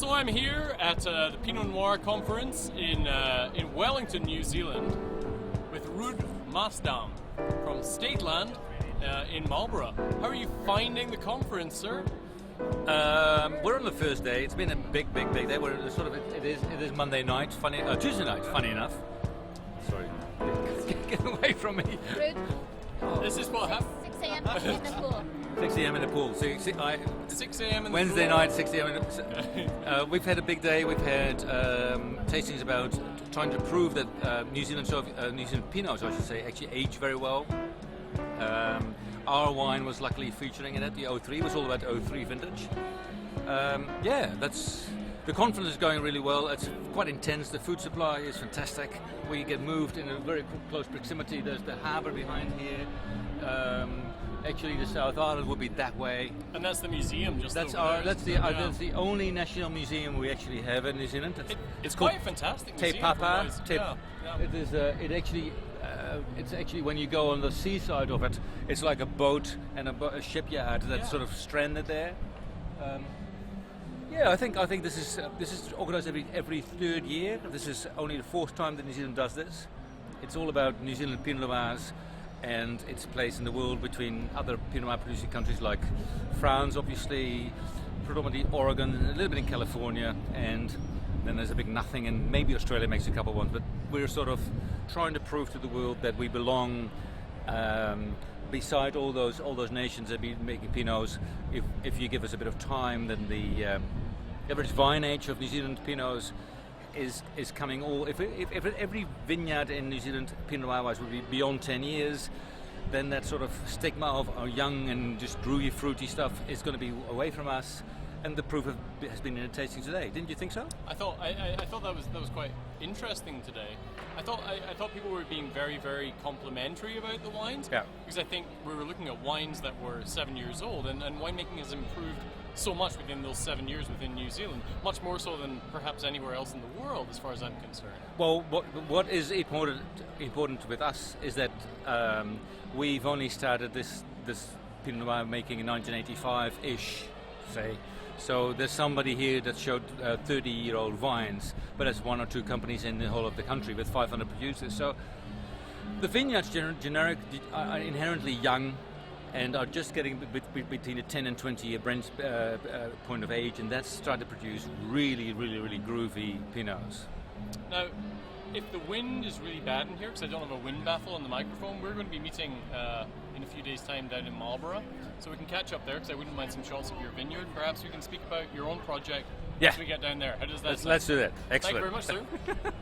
So I'm here at the Pinot Noir conference in Wellington, New Zealand, with Ruud Maasdam from Staete Landt in Marlborough. How are you finding the conference, sir? We're on the first day. It's been a big day. We're sort of it is Monday night, Tuesday night, funny enough. Sorry, get away from me. Ruud. This is what happened. 6 a.m. in the pool. 6 a.m. in the pool. So 6 a.m. in the Wednesday pool. night, 6 a.m. We've had a big day. We've had tastings about trying to prove that New Zealand Pinots, I should say, actually age very well. Our wine was luckily featuring in it. The 03 was all about 03 vintage. The conference is going really well. It's quite intense. The food supply is fantastic. We get moved in a very close proximity. There's the harbour behind here. Actually, the South Island will be that way. And that's the museum just That's over there. that's the only national museum we actually have in New Zealand. It's quite a fantastic Te museum. Papa. Yeah. It is. It's actually when you go on the seaside of it, it's like a boat and a shipyard that's sort of stranded there. I think this is organised every third year. This is only the fourth time that New Zealand does this. It's all about New Zealand Pinot Noirs and its place in the world between other Pinot Noir producing countries like France, obviously, predominantly Oregon, and a little bit in California, and then there's a big nothing, and maybe Australia makes a couple ones. But we're sort of trying to prove to the world that we belong beside all those nations that be making Pinots. If you give us a bit of time, then the average vine age of New Zealand Pinots is coming all. If every vineyard in New Zealand Pinot Noir wise would be beyond 10 years, then that sort of stigma of young and just brewy, fruity stuff is going to be away from us. And the proof has been in a tasting today. Didn't you think so? I thought that was quite interesting today. I thought people were being very, very complimentary about the wines. Yeah. Because I think we were looking at wines that were 7 years old, and winemaking has improved so much within those 7 years within New Zealand, much more so than perhaps anywhere else in the world, as far as I'm concerned. Well, what is important with us is that we've only started this Pinot Noir making in 1985-ish, say. So there's somebody here that showed 30-year-old vines, but there's one or two companies in the whole of the country with 500 producers. So the vineyards are inherently young and are just getting between a 10 and 20 year point of age, and that's starting to produce really, really, really groovy Pinots. Now, if the wind is really bad in here, because I don't have a wind baffle on the microphone, we're going to be meeting in a few days' time down in Marlborough, so we can catch up there, because I wouldn't mind some shots of your vineyard. Perhaps we can speak about your own project as we get down there. How does that sound? Let's do that. Excellent. Thank you very much, sir.